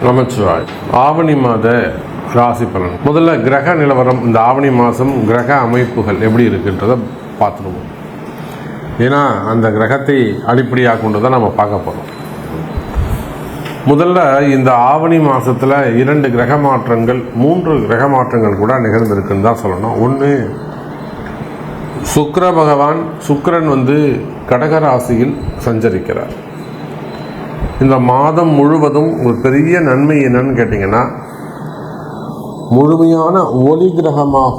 நமச்சிவாய். ஆவணி மாத ராசி பலன். முதல்ல கிரக நிலவரம், இந்த ஆவணி மாதம் கிரக அமைப்புகள் எப்படி இருக்குன்றதை பார்த்துருவோம். ஏன்னா அந்த கிரகத்தை அடிப்படையாக கொண்டு தான் நம்ம பார்க்க போகிறோம். முதல்ல இந்த ஆவணி மாதத்தில் 2 கிரக மாற்றங்கள் 3 கிரக மாற்றங்கள் கூட நிகழ்ந்திருக்குன்னு தான் சொல்லணும். ஒன்று, சுக்கிர பகவான் சுக்கிரன் கடகராசியில் சஞ்சரிக்கிறார். இந்த மாதம் முழுவதும் ஒரு பெரிய நன்மை என்னன்னு கேட்டிங்கன்னா, முழுமையான ஒளி கிரகமாக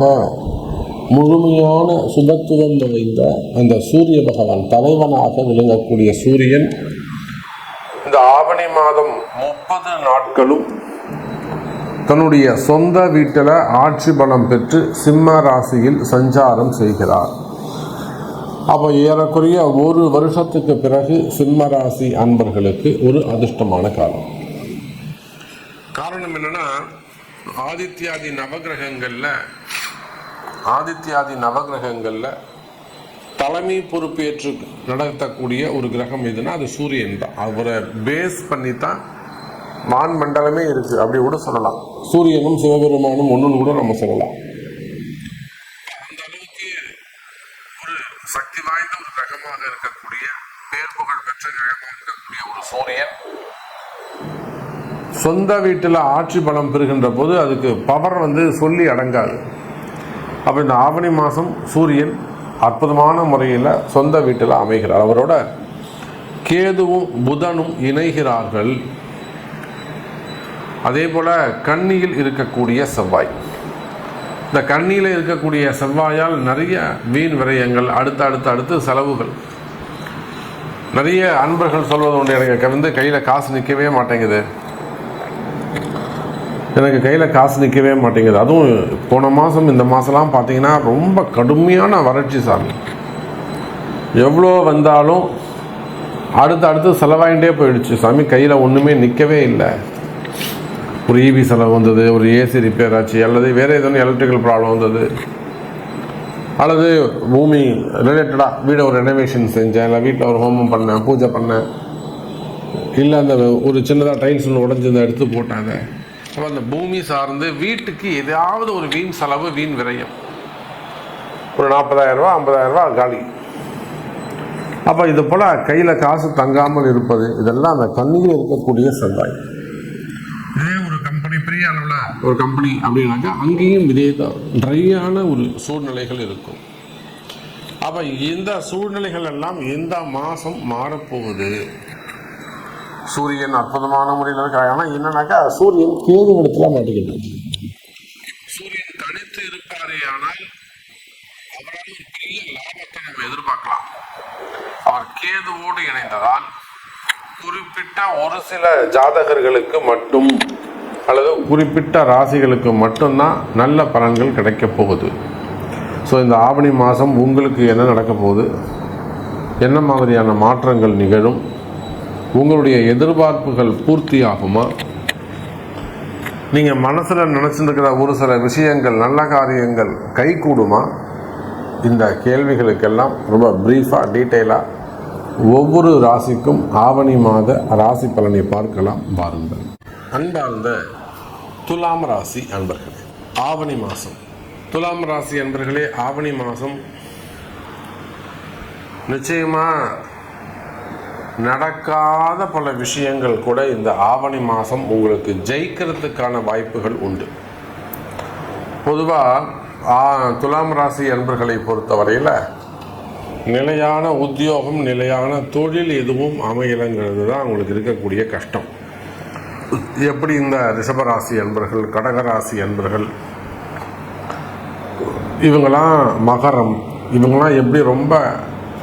முழுமையான சுபத்துவம் வாய்ந்த அந்த சூரிய பகவான் தலைவனாக விளங்கக்கூடிய சூரியன் இந்த ஆவணி மாதம் 30 நாட்களும் தன்னுடைய சொந்த வீட்டில் ஆட்சி பலம் பெற்று சிம்ம ராசியில் சஞ்சாரம் செய்கிறார். அப்போ ஏறக்குறைய 1 வருஷத்துக்கு பிறகு சிம்ம ராசி அன்பர்களுக்கு ஒரு அதிர்ஷ்டமான காலம். காரணம் என்னன்னா, ஆதித்யாதி நவகிரகங்களில் தலைமை பொறுப்பேற்று நடத்தக்கூடிய ஒரு கிரகம் எதுனா அது சூரியன் தான். அவரை பேஸ் பண்ணி தான் வான் மண்டலமே இருக்கு, அப்படி கூட சொல்லலாம். சூரியனும் சிவபெருமானும் ஒன்றுன்னு கூட நம்ம சொல்லலாம். அந்த அளவுக்கு ஒரு சக்தி வாய்ந்த ஒரு கிரகமாக இருக்கக்கூடிய, பேர் புகழ் பெற்ற கிரகமாக இருக்கக்கூடிய ஒரு சூரியன் சொந்த வீட்டில் ஆட்சி பலம் பெறுகின்ற போது அதுக்கு பவர் சொல்லி அடங்காது. அப்போ இந்த ஆவணி மாதம் சூரியன் அற்புதமான முறையில் சொந்த வீட்டில் அமைகிறார். அவரோட கேதுவும் புதனும் இணைகிறார்கள். அதே போல் கன்னியில் இருக்கக்கூடிய செவ்வாய், இந்த கன்னியில் இருக்கக்கூடிய செவ்வாயால் நிறைய வீண் விரயங்கள், அடுத்து செலவுகள். நிறைய அன்பர்கள் சொல்வது உண்டு, எனக்கு கையில் காசு நிற்கவே மாட்டேங்குது, அதுவும் போன மாதம் இந்த மாதம்லாம் பார்த்தீங்கன்னா ரொம்ப கடுமையான வறட்சி சாமி. எவ்வளோ வந்தாலும் அடுத்து செலவாயிட்டே போயிடுச்சு சாமி, கையில் ஒன்றுமே நிற்கவே இல்லை. ஒரு ஈவி செலவு வந்தது, ஒரு ஏசி ரிப்பேர் ஆச்சு, அல்லது வேறு எதுவும் எலக்ட்ரிக்கல் ப்ராப்ளம் வந்தது, அல்லது பூமி ரிலேட்டடாக வீடை ஒரு ரெனோவேஷன் செஞ்சேன், இல்லை வீட்டில் ஒரு ஹோமம் பண்ணேன், பூஜை பண்ணேன், இல்லை அந்த ஒரு சின்னதாக டைல்ஸ் ஒன்று உடஞ்சி எடுத்து போட்டாங்க. அப்போ அந்த பூமி சார்ந்து வீட்டுக்கு ஏதாவது ஒரு வீண் செலவு, வீண் விரயம், ஒரு 40,000 ரூபா 50,000 ரூபா காலி. அப்போ இது போல் கையில் காசு தங்காமல் இருப்பது, இதெல்லாம் அந்த கண்ணியில் இருக்கக்கூடிய செவ்வாய். இதே ஒரு கம்பெனி, பெரிய அளவில் ஒரு கம்பெனி அப்படின்னாக்கா அங்கேயும் இதே தான் ட்ரையான ஒரு சூழ்நிலைகள் இருக்கும். அப்போ இந்த சூழ்நிலைகள் எல்லாம் இந்த மாதம் மாறப்போகுது. சூரியன் அற்புதமான முறையில் இருக்கிறாங்க. ஆனால் என்னன்னாக்கா சூரியன் கேது இடத்துல மாட்டிக்கிட்டார். சூரியன் தனித்து இருப்பாரே ஆனால் அவரால் ஒரு பெரிய லாபத்தை நம்ம எதிர்பார்க்கலாம். அவர் கேதுவோடு இணைந்ததால் குறிப்பிட்ட ஒரு சில ஜாதகர்களுக்கு மட்டும் அல்லது குறிப்பிட்ட ராசிகளுக்கு மட்டும்தான் நல்ல பலன்கள் கிடைக்க போகுது. ஸோ இந்த ஆவணி மாதம் உங்களுக்கு என்ன நடக்க போகுது, என்ன மாதிரியான மாற்றங்கள் நிகழும், உங்களுடைய எதிர்பார்ப்புகள் பூர்த்தி ஆகுமா, நீங்கள் மனசில் நினச்சிருக்கிற ஒரு சில விஷயங்கள், நல்ல காரியங்கள் கைகூடுமா, இந்த கேள்விகளுக்கெல்லாம் ரொம்ப ப்ரீஃபாக டீட்டெயிலாக ஒவ்வொரு ராசிக்கும் ஆவணி மாத ராசி பலனை பார்க்கலாம் பாருங்கள். அன்பார்ந்த துலாம் ராசி அன்பர்களே, ஆவணி மாதம் துலாம் ராசி அன்பர்களே, ஆவணி மாதம் நிச்சயமாக நடக்காத பல விஷயங்கள் கூட இந்த ஆவணி மாதம் உங்களுக்கு ஜெயிக்கிறதுக்கான வாய்ப்புகள் உண்டு. பொதுவாக துலாம் ராசி அன்பர்களை பொறுத்தவரையில் நிலையான உத்தியோகம், நிலையான தொழில் எதுவும் அமையலைங்கிறது தான் அவங்களுக்கு இருக்கக்கூடிய கஷ்டம். எப்படி இந்த ரிஷபராசி அன்பர்கள், கடகராசி அன்பர்கள், இவங்களாம் மகரம், இவங்களாம் எப்படி ரொம்ப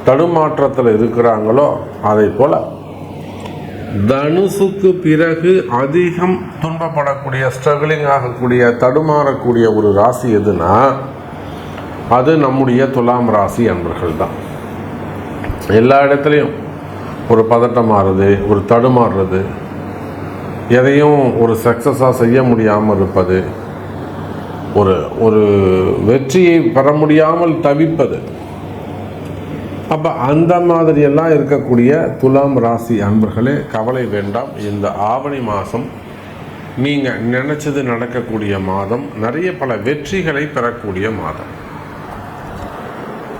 தடுமாற்றத்தில் இருக்கிறாங்களோ, அதை போல தனுசுக்கு பிறகு அதிகம் துன்பப்படக்கூடிய, ஸ்ட்ரகிளிங் ஆகக்கூடிய, தடுமாறக்கூடிய ஒரு ராசி எதுனா அது நம்முடைய துலாம் ராசி அன்பர்கள் தான். எல்லா இடத்துலையும் ஒரு பதட்டம் மாறுது, ஒரு தடுமாறுறது, எதையும் ஒரு சக்ஸஸாக செய்ய முடியாமல் இருப்பது, ஒரு வெற்றியை பெற முடியாமல் தவிப்பது. அப்போ அந்த மாதிரியெல்லாம் இருக்கக்கூடிய துலாம் ராசி அன்பர்களே கவலை வேண்டாம். இந்த ஆவணி மாதம் நீங்கள் நினச்சது நடக்கக்கூடிய மாதம், நிறைய பல வெற்றிகளை பெறக்கூடிய மாதம்.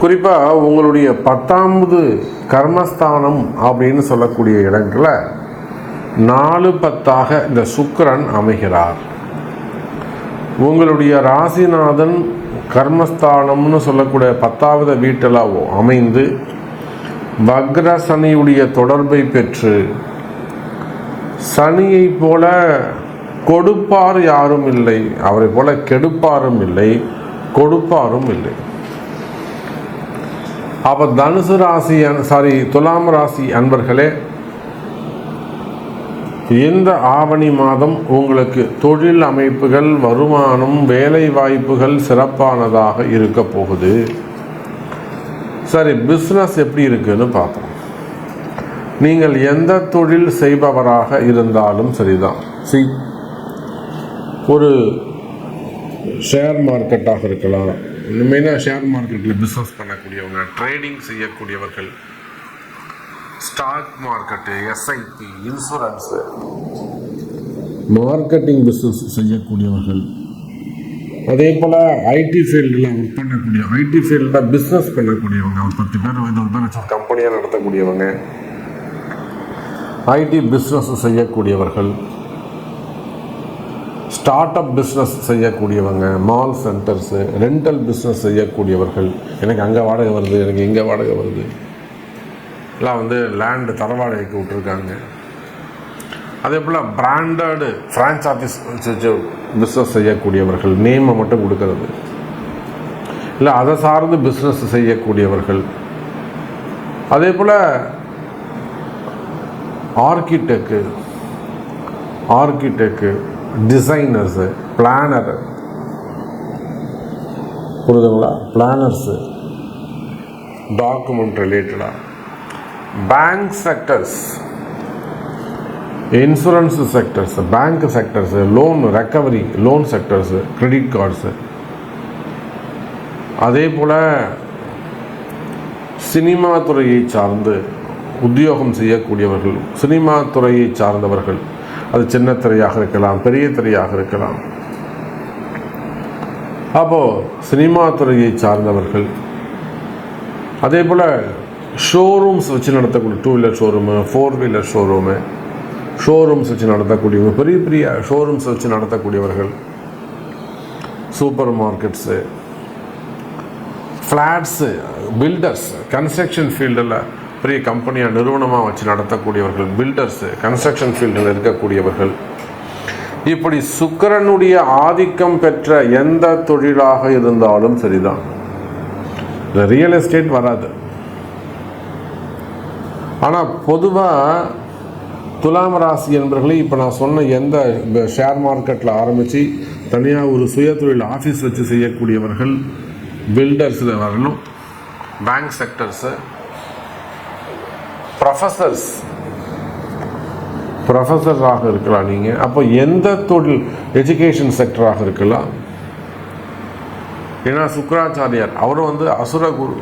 குறிப்பாக உங்களுடைய 10வது கர்மஸ்தானம் அப்படின்னு சொல்லக்கூடிய இடத்துல 4-10 இந்த சுக்கிரன் அமைகிறார். உங்களுடைய ராசிநாதன் கர்மஸ்தானம்னு சொல்லக்கூடிய 10வது வீட்டில் அமைந்து வக்ர சனியுடைய தொடர்பை பெற்று, சனியை போல கொடுப்பார் யாரும் இல்லை, அவரை போல கெடுப்பாரும் இல்லை, கொடுப்பாரும் இல்லை. அப்போ தனுசு ராசி துலாம் ராசி அன்பர்களே, இந்த ஆவணி மாதம் உங்களுக்கு தொழில் அமைப்புகள், வருமானம், வேலை வாய்ப்புகள் சிறப்பானதாக இருக்க போகுது. சரி, பிஸ்னஸ் எப்படி இருக்குன்னு பார்ப்போம். நீங்கள் எந்த தொழில் செய்பவராக இருந்தாலும் சரிதான். ஒரு ஷேர் மார்க்கெட்டாக இருக்கலாம், மெயினாக ஷேர் மார்க்கெட்டில் பிஸ்னஸ் பண்ணக்கூடியவங்க, ட்ரேடிங் செய்யக்கூடியவர்கள், stock market, SIP, insurance, marketing business செய்யக்கூடியவர்கள், அதே போல் ஐடி ஃபீல்டில் ஒர்க் பண்ணக்கூடிய, ஐடி ஃபீல்டில் பிஸ்னஸ் பண்ணக்கூடியவங்க, ஒரு 10 பேர் 20 பேர் வச்சு கம்பெனியாக நடத்தக்கூடியவங்க, ஐடி பிஸ்னஸ் செய்யக்கூடியவர்கள், ஸ்டார்ட் அப் பிஸ்னஸ் செய்யக்கூடியவங்க, மால் சென்டர்ஸு, ரெண்டல் பிஸ்னஸ் செய்யக்கூடியவர்கள், எனக்கு அங்கே வாடகை வருது, எனக்கு இங்கே வாடகை வருது, எல்லாம் லேண்டு தரவாடகைக்கு விட்டுருக்காங்க. அதே போல் பிராண்டடு ஃப்ரான்ச்சைஸ் பிஸ்னஸ் செய்யக்கூடியவர்கள், நேமை மட்டும் கொடுக்கறது இல்லை, அதை சார்ந்து பிஸ்னஸ் செய்யக்கூடியவர்கள். அதே போல் ஆர்கிடெக்டு, டிசைனர்ஸு, பிளானர், புரியுதுங்களா, பிளானர்ஸு, டாக்குமெண்ட் ரிலேட்டடாக, bank sectors, insurance sectors, bank sectors, loan recovery, loan sectors, credit cards, அதே போல் சினிமா துறையை சார்ந்து உத்தியோகம் செய்யக்கூடியவர்கள், சினிமா துறையை சார்ந்தவர்கள், அது சின்ன திரையாக இருக்கலாம், பெரிய திரையாக இருக்கலாம். அப்போது சினிமா துறையை சார்ந்தவர்கள், அதே போல் ஷோரூம்ஸ் வச்சு நடத்தக்கூடிய 2 wheeler showroom, 4 wheeler showroom, showrooms வச்சு நடத்தக்கூடியவங்க, பெரிய பெரிய ஷோரூம்ஸ் வச்சு நடத்தக்கூடியவர்கள், supermarkets, flats, builders, construction ஃபீல்டில் பெரிய கம்பெனியாக நிறுவனமாக வச்சு நடத்தக்கூடியவர்கள், பில்டர்ஸு, கன்ஸ்ட்ரக்ஷன் ஃபீல்டில் இருக்கக்கூடியவர்கள். இப்படி சுக்கிரனுடைய ஆதிக்கம் பெற்ற எந்த தொழிலாக இருந்தாலும் சரிதான். ரியல் எஸ்டேட் வராது. ஆனால் பொதுவாக துலாம் ராசி என்பவர்களே, இப்போ நான் சொன்ன எந்த ஷேர் மார்க்கெட்டில் ஆரம்பித்து தனியாக ஒரு சுயதொழில் ஆஃபீஸ் வச்சு செய்யக்கூடியவர்கள், பில்டர்ஸில் வரணும், பேங்க் செக்டர்ஸு, ப்ரொஃபஸராக இருக்கலாம் நீங்கள். அப்போ எந்த தொழில், எஜுகேஷன் செக்டராக இருக்கலாம். ஏன்னா சுக்கிராச்சாரியார் அவரும் அசுரகுரு.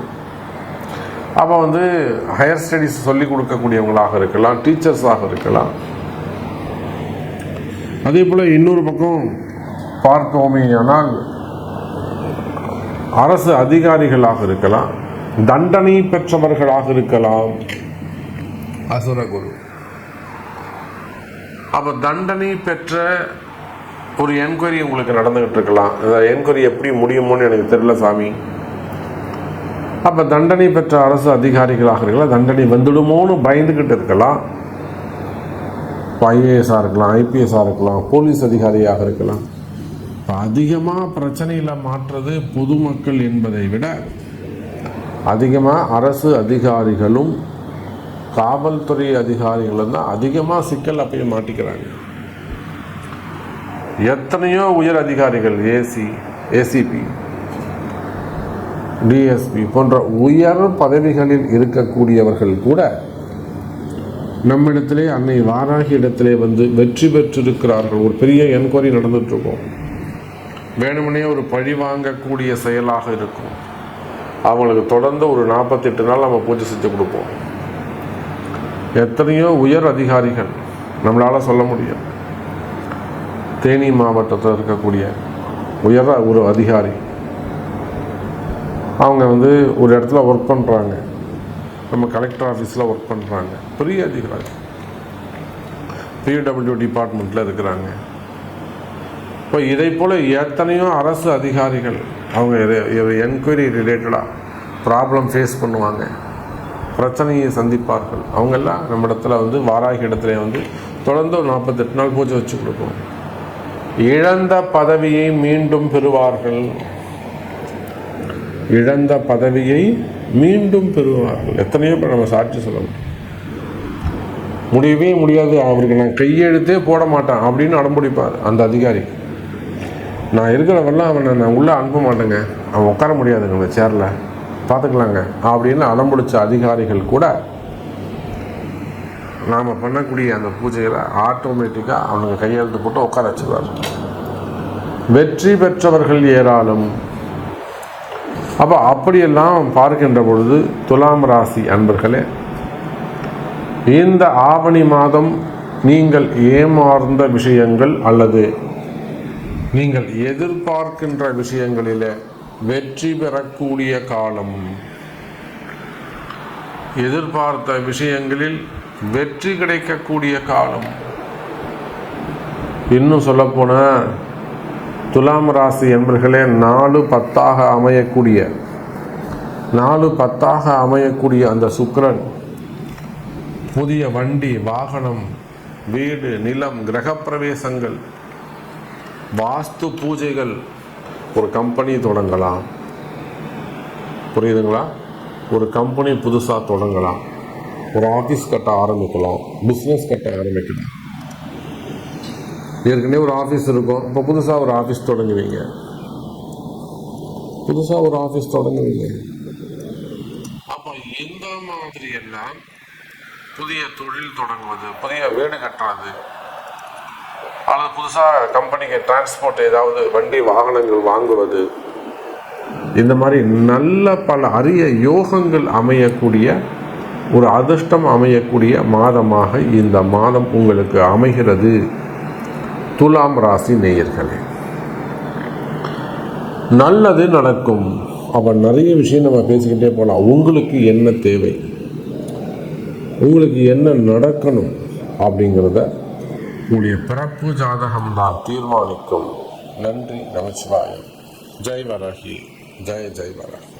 அப்போ ஹையர் ஸ்டடீஸ் சொல்லிக் கொடுக்கக்கூடியவங்களாக இருக்கலாம், டீச்சர்ஸாக இருக்கலாம். அதே போல் இன்னொரு பக்கம் பார்த்தோமே ஆனால் அரசு அதிகாரிகளாக இருக்கலாம், தண்டனை பெற்றவர்களாக இருக்கலாம். அசுரகுரு. அப்போ தண்டனை பெற்ற ஒரு என்கொயரி உங்களுக்கு நடந்துகிட்டு இருக்கலாம். அந்த என்கொயரி எப்படி முடியுமோன்னு எனக்கு தெரியல சாமி. அப்போ தண்டனை பெற்ற அரசு அதிகாரிகளாக இருக்கலாம், தண்டனை வந்துடுமோன்னு பயந்துக்கிட்டு இருக்கலாம். ஐஏஎஸ்ஸாக இருக்கலாம், ஐபிஎஸ்ஸாக இருக்கலாம், போலீஸ் அதிகாரியாக இருக்கலாம். இப்போ அதிகமாக பிரச்சனையில் மாற்றுறது பொதுமக்கள் என்பதை விட அதிகமாக அரசு அதிகாரிகளும் காவல்துறை அதிகாரிகளும் தான் அதிகமாக சிக்கல் அப்பயே மாட்டிக்கிறாங்க. எத்தனையோ உயர் அதிகாரிகள், ஏசிபி, டிஎஸ்பி போன்ற உயர் பதவிகளில் இருக்கக்கூடியவர்கள் கூட நம்மிடத்திலே அன்னை வாராகி இடத்திலே வெற்றி பெற்றிருக்கிறார்கள். ஒரு பெரிய என்கொயரி நடந்துட்டுருக்கோம். வேணுமனே ஒரு பழி வாங்கக்கூடிய செயலாக இருக்கும். அவங்களுக்கு தொடர்ந்து ஒரு 48 நாள் நம்ம பூஜை செஞ்சு கொடுப்போம். எத்தனையோ உயர் அதிகாரிகள் நம்மளால் சொல்ல முடியும். தேனி மாவட்டத்தில் இருக்கக்கூடிய உயர ஒரு அதிகாரி. அவங்க வந்து ஒரு இடத்துல ஒர்க் பண்ணுறாங்க, நம்ம கலெக்டர் ஆஃபீஸில் ஒர்க் பண்ணுறாங்க, பெரிய அதிகாரி, பிடபிள்யூ டிபார்ட்மெண்ட்டில் இருக்கிறாங்க. இப்போ இதை போல் எத்தனையோ அரசு அதிகாரிகள் அவங்க என்கொயரி ரிலேட்டடாக ப்ராப்ளம் ஃபேஸ் பண்ணுவாங்க, பிரச்சனையை சந்திப்பார்கள். அவங்கெல்லாம் நம்ம இடத்துல வந்து வாராகி இடத்துல வந்து தொடர்ந்து ஒரு 48 நாள் பூஜை வச்சு கொடுப்போம். இழந்த பதவியை மீண்டும் பெறுவார்கள், இழந்த பதவியை மீண்டும் பெறுவார்கள். எத்தனையோ பேர் நம்ம சாட்சி சொல்லணும். முடியவே முடியாது, அவருக்கு நான் கையெழுத்தே போட மாட்டேன் அப்படின்னு அடம்பிடிப்பார் அந்த அதிகாரி. நான் இருக்கிறவரெல்லாம் அவனை நான் உள்ளே அனுப்ப மாட்டேங்க, அவன் உட்கார முடியாதுங்க அந்த சேரில், பார்த்துக்கலாங்க அப்படின்னு அடம்பிடிச்ச அதிகாரிகள் கூட நாம் பண்ணக்கூடிய அந்த பூஜையில் ஆட்டோமேட்டிக்காக அவனுங்க கையெழுத்து போட்டு உட்கார வச்சுருவார். வெற்றி பெற்றவர்கள் ஏராளம். அப்போ அப்படியெல்லாம் பார்க்கின்ற பொழுது துலாம் ராசி அன்பர்களே, இந்த ஆவணி மாதம் நீங்கள் ஏமாந்த விஷயங்கள் அல்லது நீங்கள் எதிர்பார்க்கின்ற விஷயங்களில் வெற்றி பெறக்கூடிய காலம். எதிர்பார்த்த விஷயங்களில் வெற்றி கிடைக்கக்கூடிய காலம். இன்னும் சொல்லப்போனால் துலாம் ராசி என்பர்களே, 4-10 அமையக்கூடிய அந்த சுக்கிரன் புதிய வண்டி, வாகனம், வீடு, நிலம், கிரகப்பிரவேசங்கள், வாஸ்து பூஜைகள், ஒரு கம்பெனி தொடங்கலாம். புரியுதுங்களா? ஒரு கம்பெனி புதுசாக தொடங்கலாம், ஒரு ஆஃபீஸ் கட்ட ஆரம்பிக்கலாம், பிஸ்னஸ் கட்ட ஆரம்பிக்கலாம். ஏற்கனவே ஒரு ஆஃபீஸ் இருக்கும், இப்போ புதுசாக ஒரு ஆஃபீஸ் தொடங்குவீங்க. அப்போ இந்த மாதிரி எல்லாம் புதிய தொழில் தொடங்குவது, புதிய வீடு கட்டுறது, அல்லது புதுசாக கம்பெனிக்கு டிரான்ஸ்போர்ட் ஏதாவது வண்டி வாகனங்கள் வாங்குவது, இந்த மாதிரி நல்ல பல அரிய யோகங்கள் அமையக்கூடிய ஒரு அதிர்ஷ்டம் அமையக்கூடிய மாதமாக இந்த மாதம் உங்களுக்கு அமைகிறது. துலாம் ராசி நேயர்களே, நல்லது நடக்கும். அப்போ நிறைய விஷயம் நம்ம பேசிக்கிட்டே போகலாம். உங்களுக்கு என்ன தேவை, உங்களுக்கு என்ன நடக்கணும் அப்படிங்கிறத உங்களுடைய பிறப்பு ஜாதகம்தான் தீர்மானிக்கும். நன்றி, நமச்சிவாயம். ஜெய் வராகி, ஜெய் ஜெய் வராகி.